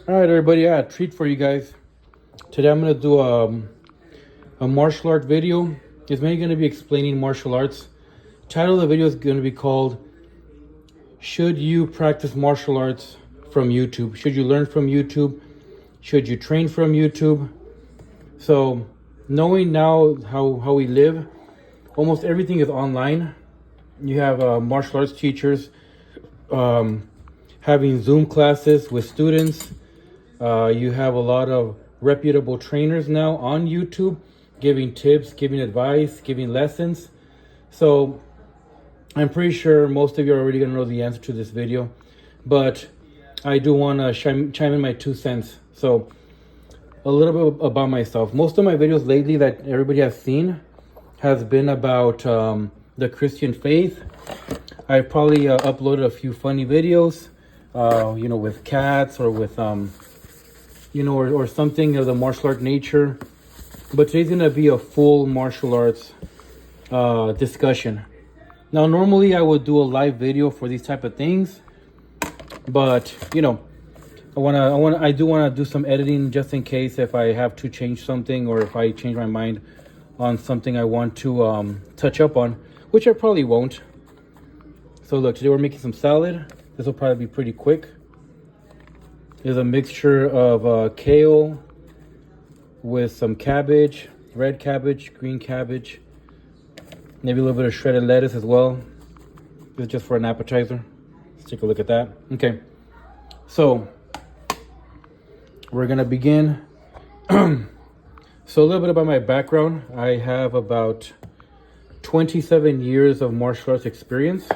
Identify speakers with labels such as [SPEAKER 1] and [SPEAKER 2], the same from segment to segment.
[SPEAKER 1] All right, everybody, a treat for you guys. Today I'm going to do a martial art video. It's mainly going to be explaining martial arts. Title of the video is going to be called, Should You Practice Martial Arts from YouTube? Should you learn from YouTube? Should you train from YouTube? So, knowing now how we live, almost everything is online. You have martial arts teachers having Zoom classes with students. You have a lot of reputable trainers now on YouTube giving tips, giving advice, giving lessons. So I'm pretty sure most of you are already going to know the answer to this video, but I do want to chime in my 2 cents. So a little bit about myself. Most of my videos lately that everybody has seen has been about the Christian faith. I've probably uploaded a few funny videos, with cats or with or something of the martial art nature. But today's going to be a full martial arts discussion. Now, normally I would do a live video for these type of things, but I do want to do some editing just in case if I have to change something or if I change my mind on something I want to touch up on, which I probably won't. So look, today we're making some salad. This will probably be pretty quick. There's a mixture of kale with some cabbage, red cabbage, green cabbage, maybe a little bit of shredded lettuce as well. This is just for an appetizer. Let's take a look at that. Okay, so we're gonna begin. So a little bit about my background. I have about 27 years of martial arts experience.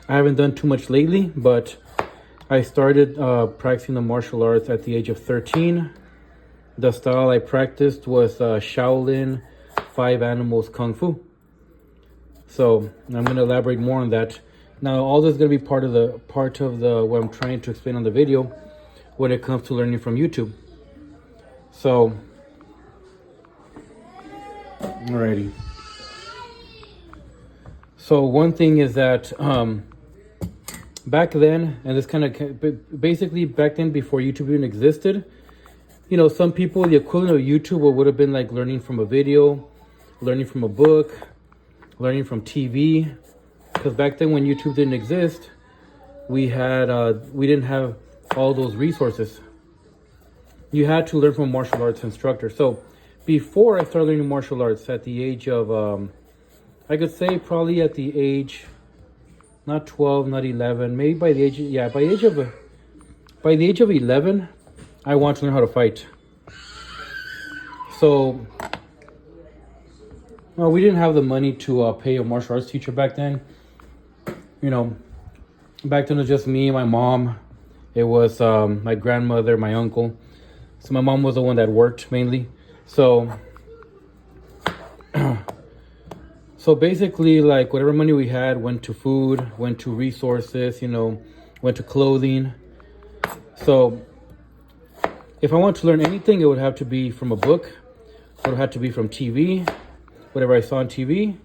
[SPEAKER 1] I haven't done too much lately, but I started practicing the martial arts at the age of 13. The style I practiced was Shaolin 5 Animals Kung Fu. So I'm going to elaborate more on that. Now, all this is going to be part of the what I'm trying to explain on the video when it comes to learning from YouTube. So, alrighty. So one thing is that back then, and this kind of basically back then before YouTube even existed, some people, the equivalent of YouTube would have been like learning from a video, learning from a book, learning from TV. Because back then when YouTube didn't exist, we didn't have all those resources. You had to learn from a martial arts instructor. So before I started learning martial arts at the age of, I could say probably at the age, not 12, not 11, maybe by the age of 11, I wanted to learn how to fight. So, we didn't have the money to pay a martial arts teacher back then. Back then it was just me and my mom. It was my grandmother, my uncle. So my mom was the one that worked mainly. So basically, like, whatever money we had went to food, went to resources, went to clothing. So if I want to learn anything, it would have to be from a book. It would have to be from TV, whatever I saw on TV.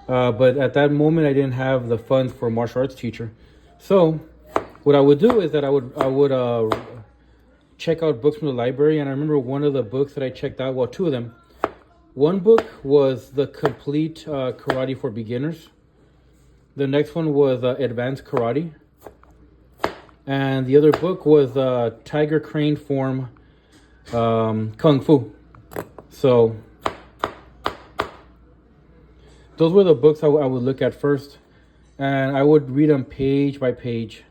[SPEAKER 1] But at that moment, I didn't have the funds for a martial arts teacher. So what I would do is that I would check out books from the library. And I remember one of the books that I checked out, well, 2 of them. One book was The Complete Karate for Beginners. The next one was Advanced Karate. And the other book was Tiger Crane Form Kung Fu. So those were the books I would look at first. And I would read them page by page,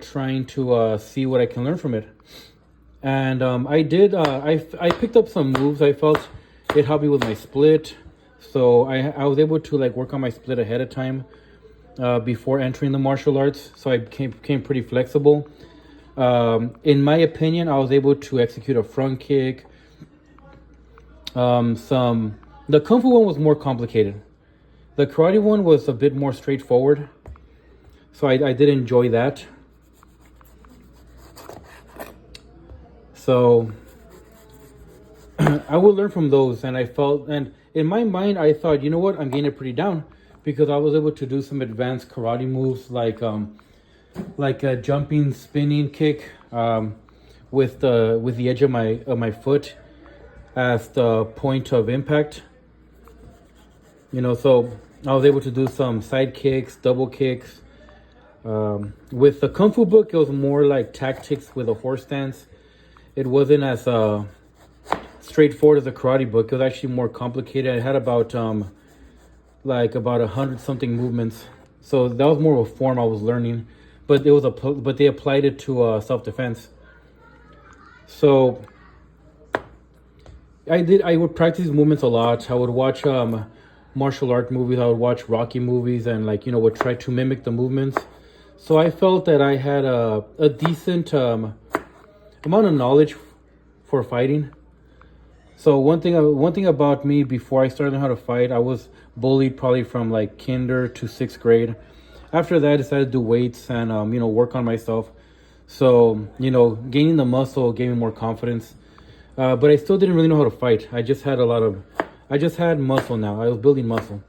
[SPEAKER 1] trying to see what I can learn from it. And I did. I picked up some moves. I felt it helped me with my split. So I was able to work on my split ahead of time before entering the martial arts. So I became pretty flexible. In my opinion, I was able to execute a front kick. The Kung Fu one was more complicated. The karate one was a bit more straightforward. So I did enjoy that. So I would learn from those, and in my mind, I thought, I'm getting it pretty down, because I was able to do some advanced karate moves like like a jumping, spinning kick with the edge of my foot as the point of impact. So I was able to do some side kicks, double kicks. With the Kung Fu book, it was more like tactics with a horse stance. It wasn't as straightforward as a karate book. It was actually more complicated. It had about 100 something movements. So that was more of a form I was learning, but they applied it to self-defense. So I would practice these movements a lot. I would watch martial art movies. I would watch Rocky movies and would try to mimic the movements. So I felt that I had a decent amount of knowledge for fighting. So one thing about me, before I started learning how to fight, I was bullied probably from like kinder to 6th grade. After that, I decided to do weights and work on myself. So gaining the muscle gave me more confidence. But I still didn't really know how to fight. I just had muscle now. I was building muscle.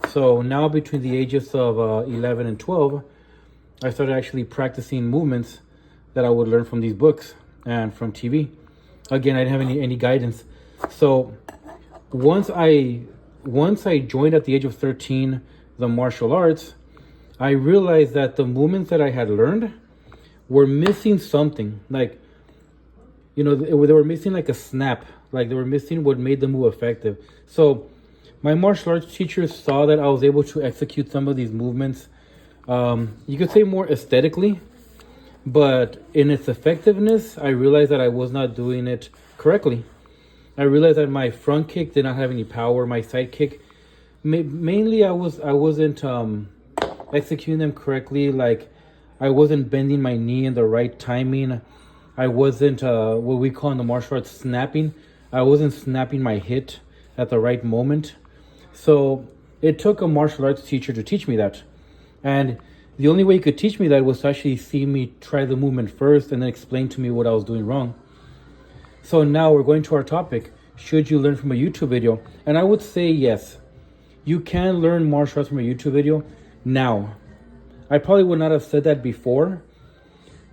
[SPEAKER 1] So now between the ages of 11 and 12, I started actually practicing movements that I would learn from these books and from TV. Again, I didn't have any guidance. So once I joined at the age of 13 the martial arts, I realized that the movements that I had learned were missing something. Like, they were missing like a snap. Like they were missing what made the move effective. So my martial arts teachers saw that I was able to execute some of these movements, you could say more aesthetically, but in its effectiveness, I realized that I was not doing it correctly. I realized that my front kick did not have any power. My side kick, mainly I wasn't executing them correctly. Like I wasn't bending my knee in the right timing. I wasn't what we call in the martial arts snapping. I wasn't snapping my hit at the right moment. So it took a martial arts teacher to teach me that. And the only way he could teach me that was to actually see me try the movement first and then explain to me what I was doing wrong. So now we're going to our topic. Should you learn from a YouTube video? And I would say yes. You can learn martial arts from a YouTube video now. I probably would not have said that before,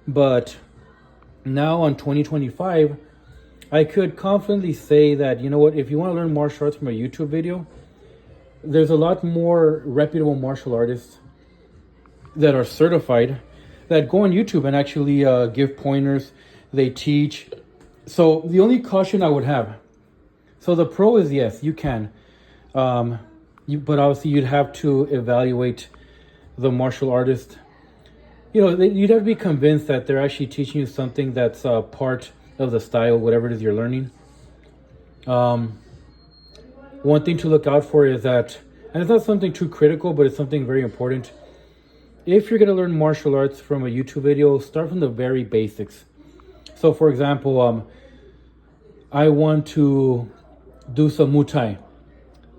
[SPEAKER 1] but now on 2025, I could confidently say that, if you want to learn martial arts from a YouTube video, there's a lot more reputable martial artists that are certified that go on YouTube and actually give pointers. They teach. So the only caution I would have, so the pro is yes, you can, but obviously you'd have to evaluate the martial artist. You'd have to be convinced that they're actually teaching you something that's part of the style, whatever it is you're learning. One thing to look out for is that, and it's not something too critical, but it's something very important. If you're going to learn martial arts from a YouTube video, start from the very basics. So for example, I want to do some Muay Thai.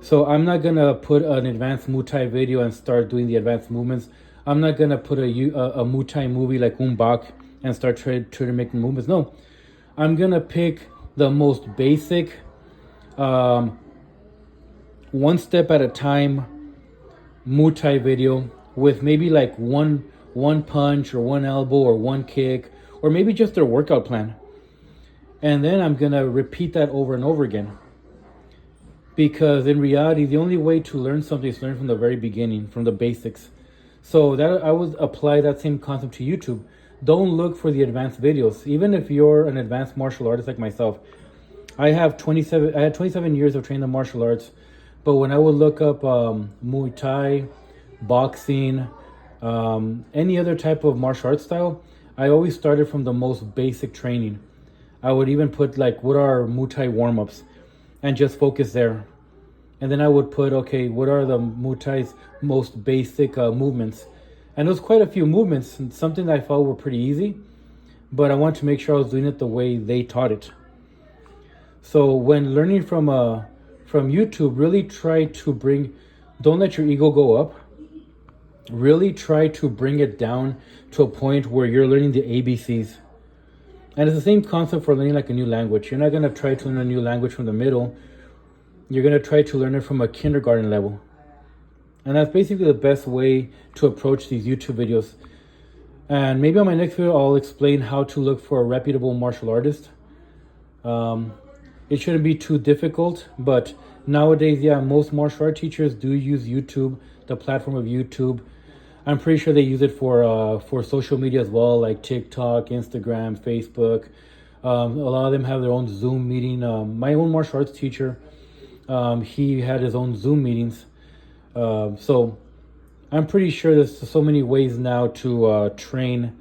[SPEAKER 1] So I'm not going to put an advanced Muay Thai video and start doing the advanced movements. I'm not going to put a Muay Thai movie like Bak and start trying to make movements. No, I'm going to pick the most basic, one step at a time Muay Thai video with maybe like one punch or one elbow or one kick, or maybe just their workout plan. And then I'm going to repeat that over and over again. Because in reality, the only way to learn something is to learn from the very beginning, from the basics. So that I would apply that same concept to YouTube. Don't look for the advanced videos. Even if you're an advanced martial artist like myself, I had 27 years of training in martial arts. But when I would look up Muay Thai, boxing, any other type of martial arts style, I always started from the most basic training. I would even put like, what are Muay Thai warm-ups, and just focus there. And then I would put, okay, what are the Muay Thai's most basic movements? And there was quite a few movements, and something that I felt were pretty easy, but I wanted to make sure I was doing it the way they taught it. So when learning from YouTube, really try to don't let your ego go up. Really try to bring it down to a point where you're learning the ABCs. And it's the same concept for learning like a new language. You're not going to try to learn a new language from the middle. You're going to try to learn it from a kindergarten level. And that's basically the best way to approach these YouTube videos. And maybe on my next video, I'll explain how to look for a reputable martial artist. It shouldn't be too difficult, but nowadays, yeah, most martial art teachers do use YouTube, the platform of YouTube. I'm pretty sure they use it for social media as well, like TikTok, Instagram, Facebook. A lot of them have their own Zoom meeting. My own martial arts teacher, he had his own Zoom meetings. So I'm pretty sure there's so many ways now to train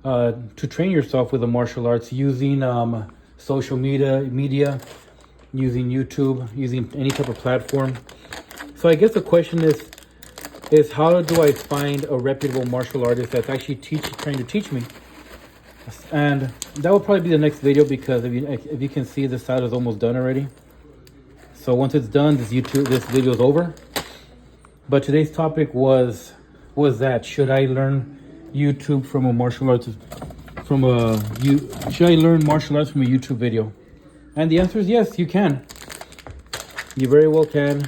[SPEAKER 1] yourself with the martial arts using social media, using YouTube, using any type of platform. So I guess the question is how do I find a reputable martial artist that's actually trying to teach me? And that will probably be the next video, because if you can see, the side is almost done already. So once it's done, this video is over. But today's topic was that should I learn YouTube from a martial arts should I learn martial arts from a YouTube video? And the answer is yes, you can. You very well can.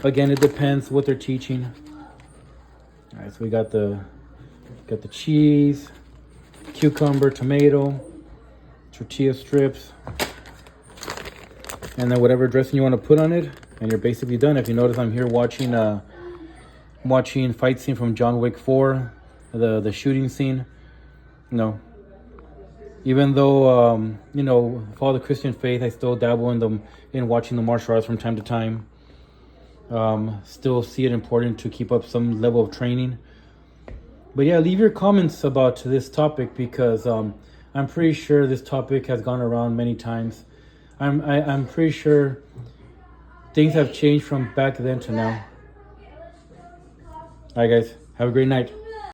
[SPEAKER 1] Again, it depends what they're teaching. All right, so we got the cheese, cucumber, tomato, tortilla strips, and then whatever dressing you want to put on it, and you're basically done. If you notice, I'm here watching fight scene from John Wick 4, the shooting scene. Even though follow the Christian faith, I still dabble in watching the martial arts from time to time. Still see it important to keep up some level of training. But yeah, leave your comments about this topic, because I'm pretty sure this topic has gone around many times. I'm pretty sure things have changed from back then to now. All right, guys, have a great night.